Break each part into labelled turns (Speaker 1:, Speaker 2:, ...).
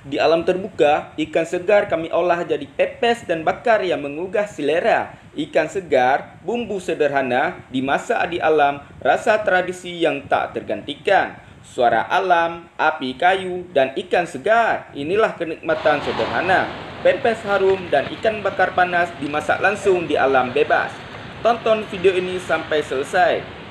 Speaker 1: Di alam terbuka, ikan segar kami olah jadi pepes dan bakar yang menggugah selera. Ikan segar, bumbu sederhana, dimasak di alam, rasa tradisi yang tak tergantikan. Suara alam, api kayu, dan ikan segar. Inilah kenikmatan sederhana. Pepes harum dan ikan bakar panas dimasak langsung di alam bebas. Tonton video ini sampai selesai.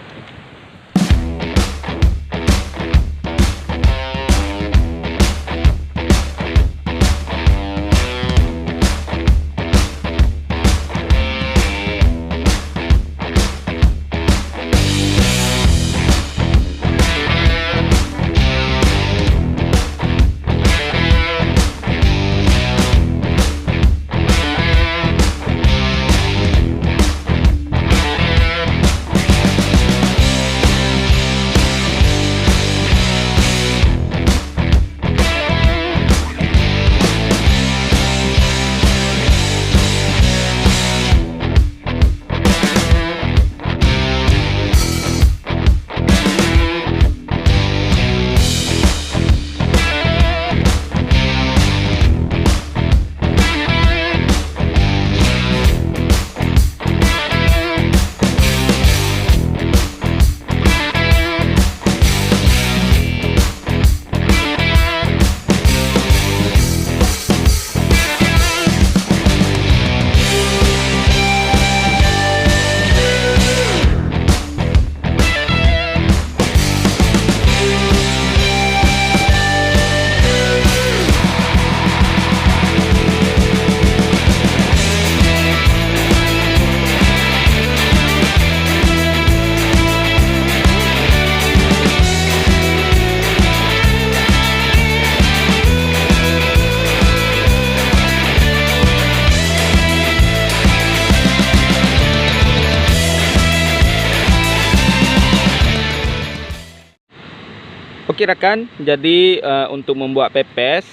Speaker 1: Oke rekan, jadi untuk membuat pepes,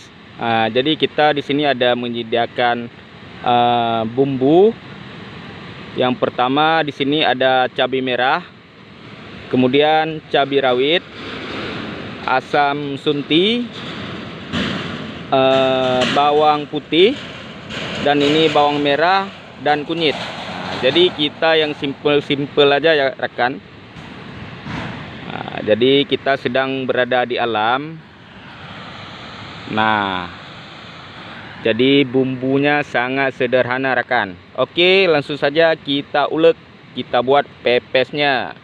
Speaker 1: jadi kita di sini ada menyediakan bumbu. Yang pertama di sini ada cabai merah, kemudian cabai rawit, asam sunti, bawang putih, dan ini bawang merah dan kunyit. Jadi kita yang simple aja ya rekan. Jadi kita sedang berada di alam. Nah, jadi bumbunya sangat sederhana rekan. Oke, langsung saja kita ulek, kita buat pepesnya.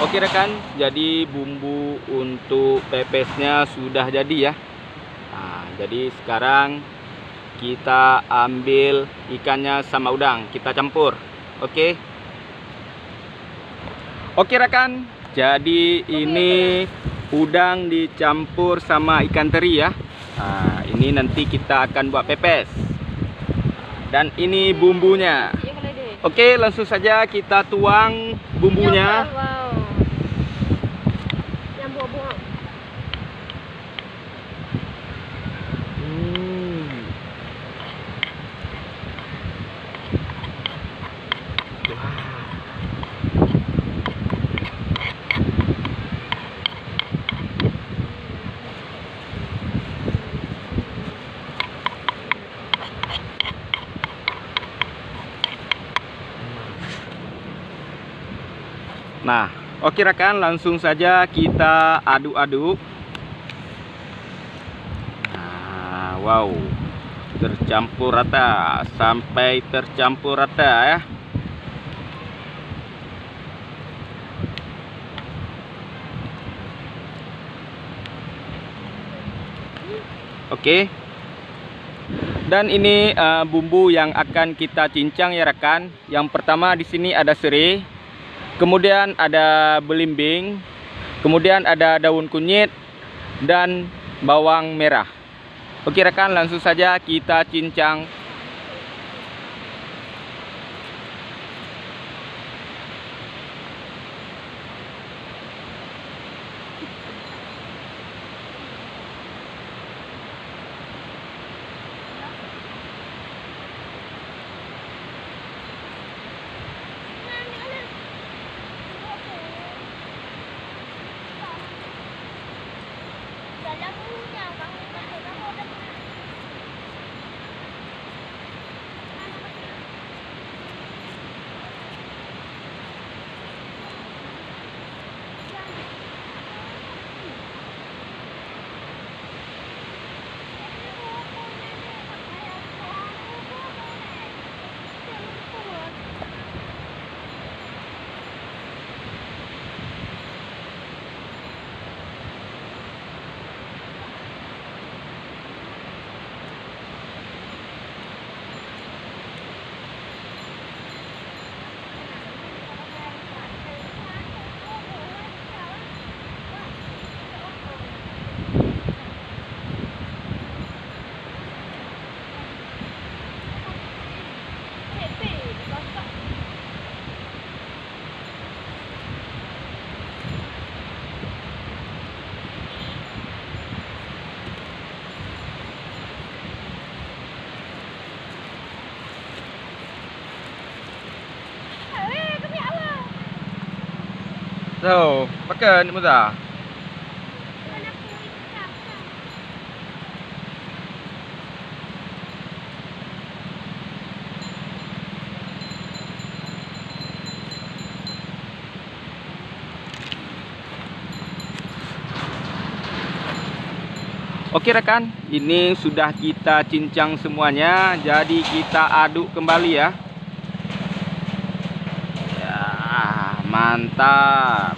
Speaker 1: Oke rekan, jadi bumbu untuk pepesnya sudah jadi ya. Nah, jadi sekarang kita ambil ikannya sama udang, kita campur. Oke. Oke rekan, jadi ini udang dicampur sama ikan teri ya. Nah, ini nanti kita akan buat pepes. Dan ini bumbunya. Oke, langsung saja kita tuang bumbunya. Nah, oke rekan, langsung saja kita aduk-aduk. Nah, wow, tercampur rata, sampai tercampur rata ya. Oke. Dan ini bumbu yang akan kita cincang ya rekan. Yang pertama di sini ada serai, kemudian ada belimbing, kemudian ada daun kunyit dan bawang merah. Oke rekan, langsung saja kita cincang. So, makan Muza. Oke rekan, ini sudah kita cincang semuanya, jadi kita aduk kembali ya. Ya, mantap.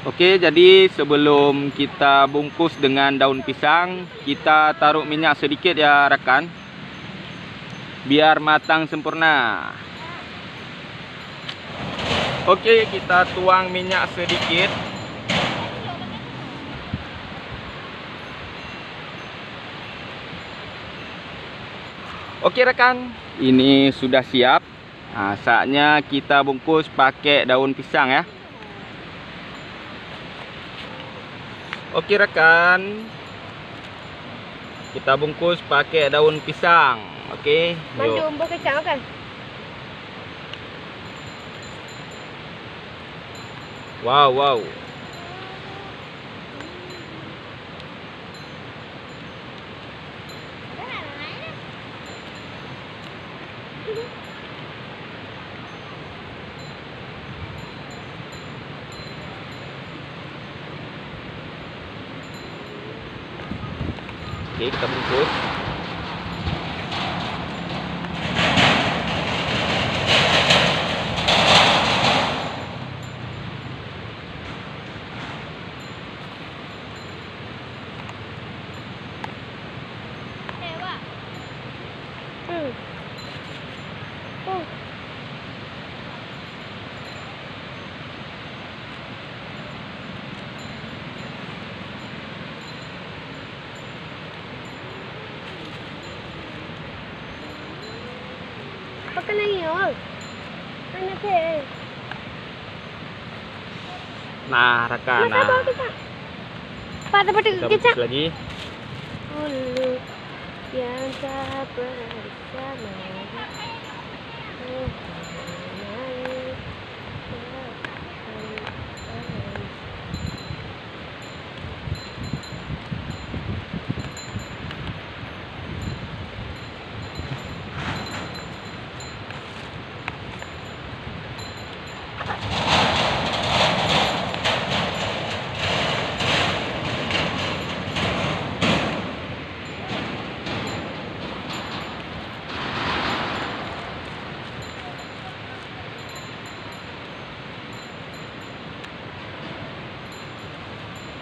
Speaker 1: Oke, jadi sebelum kita bungkus dengan daun pisang, kita taruh minyak sedikit ya rekan, biar matang sempurna. Oke, kita tuang minyak sedikit. Oke rekan, ini sudah siap. Nah, saatnya kita bungkus pakai daun pisang ya. Oke rekan, kita bungkus pakai daun pisang. Oke,
Speaker 2: Mandu bumbu kecap kan?
Speaker 1: Wow, wow. Oke, kita bungkus.
Speaker 2: Pakai lagi ya. Mana sih?
Speaker 1: Nah, rekan.
Speaker 2: Masa bawa kecap? Pada
Speaker 1: Kita bungkus
Speaker 2: kecap.
Speaker 1: lagi.
Speaker 2: Ulu yang tak bersama.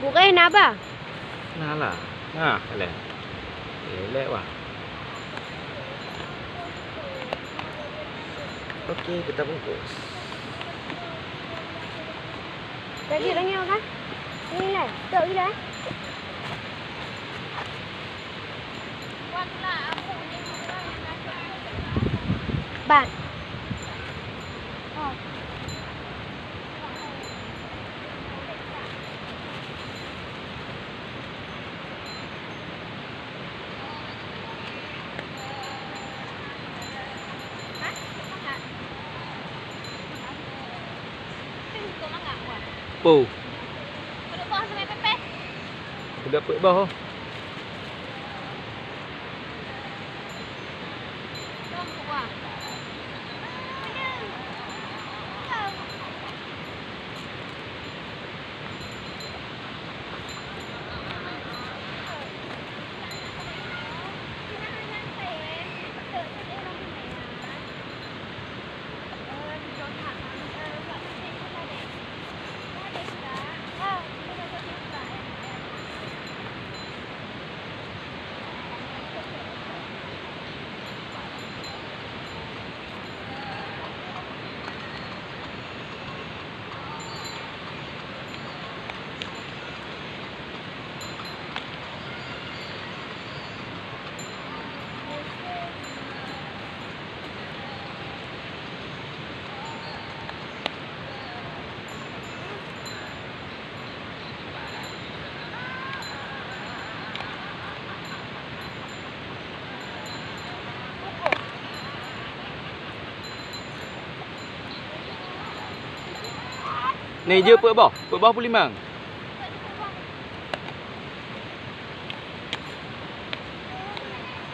Speaker 2: Bukain apa?
Speaker 1: Nah lah. Nah, elek. Elek wah. Oke, kita bungkus.
Speaker 2: Tadi orangnya kan? Ini lah, tok gila. Ban. Oh.
Speaker 1: Po. Udah put bawah. Ni je put bawah pun 5.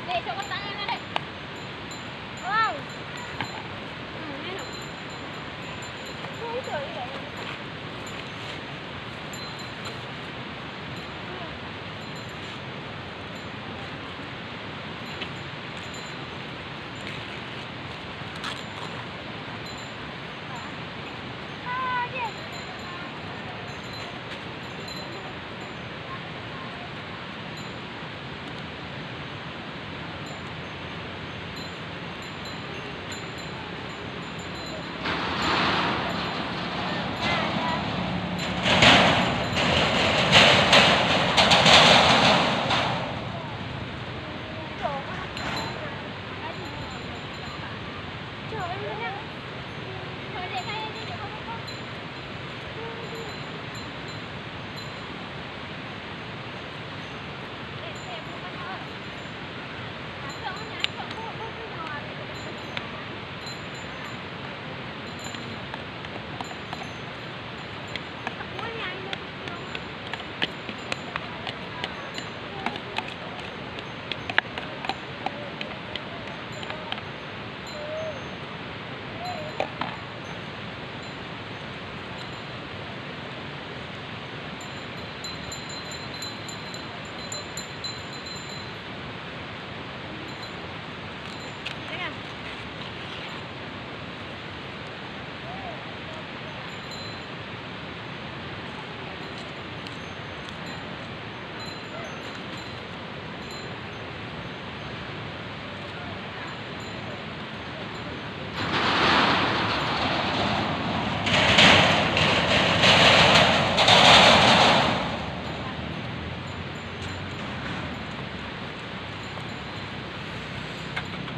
Speaker 2: Dek, coba tangan lah, Dek. Wow. Enak. Oh, itu ada.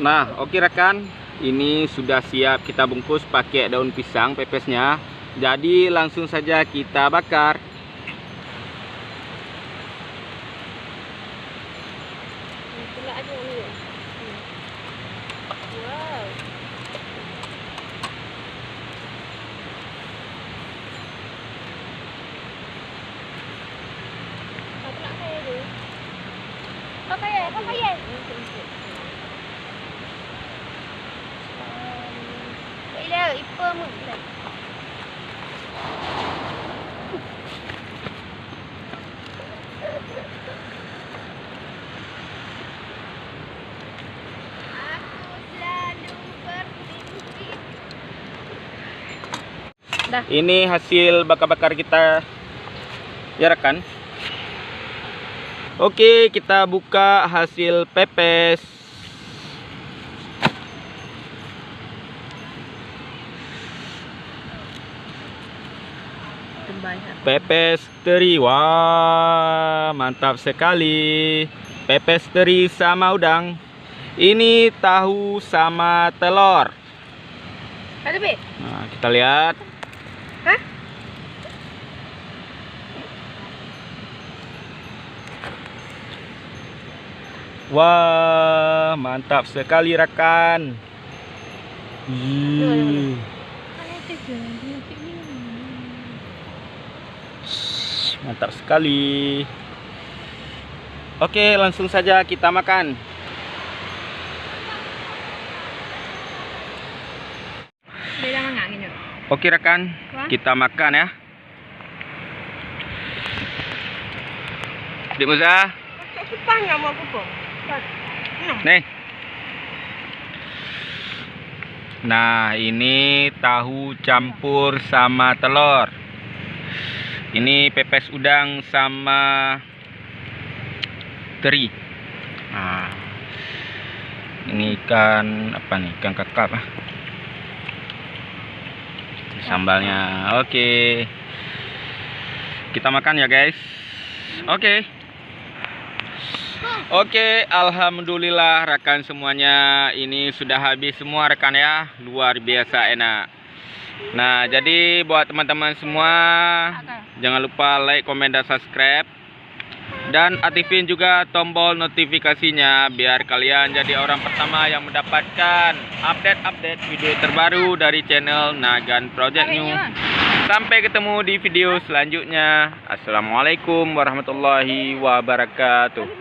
Speaker 1: Nah, oke rekan, ini sudah siap kita bungkus pakai daun pisang pepesnya. Jadi langsung saja kita bakar.
Speaker 2: Pula aja ni. Wow. Apa nak saya tu? Pakai. Ila ipa mu. Dah.
Speaker 1: Ini hasil bakar-bakar kita ya rekan. Oke, kita buka hasil pepes. Pepes teri. Wah, mantap sekali. Pepes teri sama udang. Ini tahu sama telur.
Speaker 2: Ada be?
Speaker 1: Nah, kita lihat.
Speaker 2: Hah?
Speaker 1: Wah, mantap sekali rekan. Mantap sekali. Oke, langsung saja kita makan. Oke rekan, kita makan ya. Dik Musa. Nih. Nah, ini tahu campur sama telur. Ini pepes udang sama teri. Nah, ini ikan apa nih? Ikan kakap ah. Sambalnya. Oke. Kita makan ya, guys. Oke. Oke, alhamdulillah rekan semuanya, ini sudah habis semua rekan ya. Luar biasa enak. Nah, jadi buat teman-teman semua, jangan lupa like, komen, dan subscribe. Dan aktifin juga tombol notifikasinya biar kalian jadi orang pertama yang mendapatkan update-update video terbaru dari channel Nagan Project New. Sampai ketemu di video selanjutnya. Assalamualaikum warahmatullahi wabarakatuh.